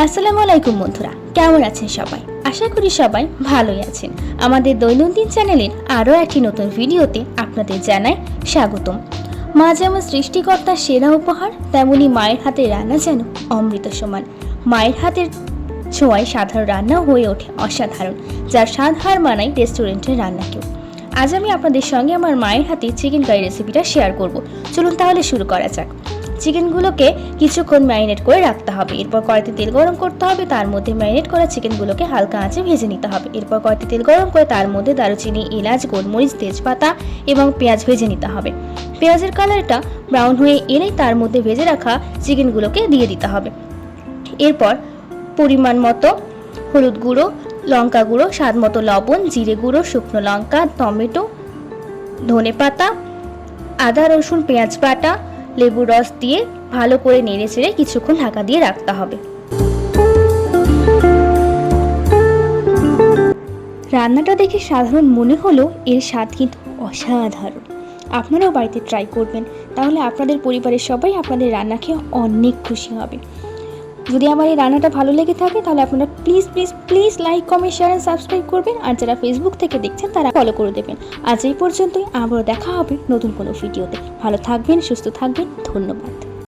আসসালামু আলাইকুম বন্ধুরা, কেমন আছেন সবাই? আশা করি সবাই ভালোই আছেন। আমাদের দৈনন্দিন চ্যানেলের আরও একটি নতুন ভিডিওতে আপনাদের জানাই স্বাগতম। মা যেমন সৃষ্টিকর্তার সেরা উপহার, তেমনি মায়ের হাতের রান্না যেন অমৃত সমান। মায়ের হাতের ছোঁয়ায় সাধারণ রান্নাও হয়ে ওঠে অসাধারণ, যার স্বাদ হার মানায় রেস্টুরেন্টের রান্নাকেও। আজ আমি আপনাদের সঙ্গে আমার মায়ের হাতে চিকেন কারি রেসিপিটা শেয়ার করব। চলুন তাহলে শুরু করা যাক। চিকেনগুলোকে কিছুক্ষণ ম্যারিনেট করে রাখতে হবে। এরপর কড়াইতে তেল গরম করতে হবে, তার মধ্যে ম্যারিনেট করা চিকেনগুলোকে হালকা আঁচে ভেজে নিতে হবে। এরপর কড়াইতে তেল গরম করে তার মধ্যে দারুচিনি, এলাচ, গোলমরিচ, তেজপাতা এবং পেঁয়াজ ভেজে নিতে হবে। পেঁয়াজের কালারটা ব্রাউন হয়ে এলেই তার মধ্যে ভেজে রাখা চিকেনগুলোকে দিয়ে দিতে হবে। এরপর পরিমাণ মতো হলুদ গুঁড়ো, লঙ্কা গুঁড়ো, স্বাদ মতো লবণ, জিরে গুঁড়ো, শুকনো লঙ্কা, টমেটো, ধনেপাতা, আদা রসুন পেঁয়াজ বাটা, লেবুর রস দিয়ে ভালো করে নেড়ে চেড়ে কিছুক্ষণ ঢাকা দিয়ে রাখতে হবে। রান্নাটা দেখে সাধারণ মনে হলেও এর স্বাদ কিন্তু অসাধারণ। আপনারাও বাড়িতে ট্রাই করবেন, তাহলে আপনাদের পরিবারের সবাই আপনাদের রান্না খেয়ে অনেক খুশি হবে। যদি আমার এই রান্নাটা ভালো লেগে থাকে তাহলে আপনারা please please please like, comment, share and subscribe করবেন। আর যারা ফেসবুক থেকে দেখছেন তারা ফলো করে দেবেন। আজ এই পর্যন্তই, আবারও দেখা হবে নতুন কোনো ভিডিওতে। ভালো থাকবেন, সুস্থ থাকবেন, ধন্যবাদ।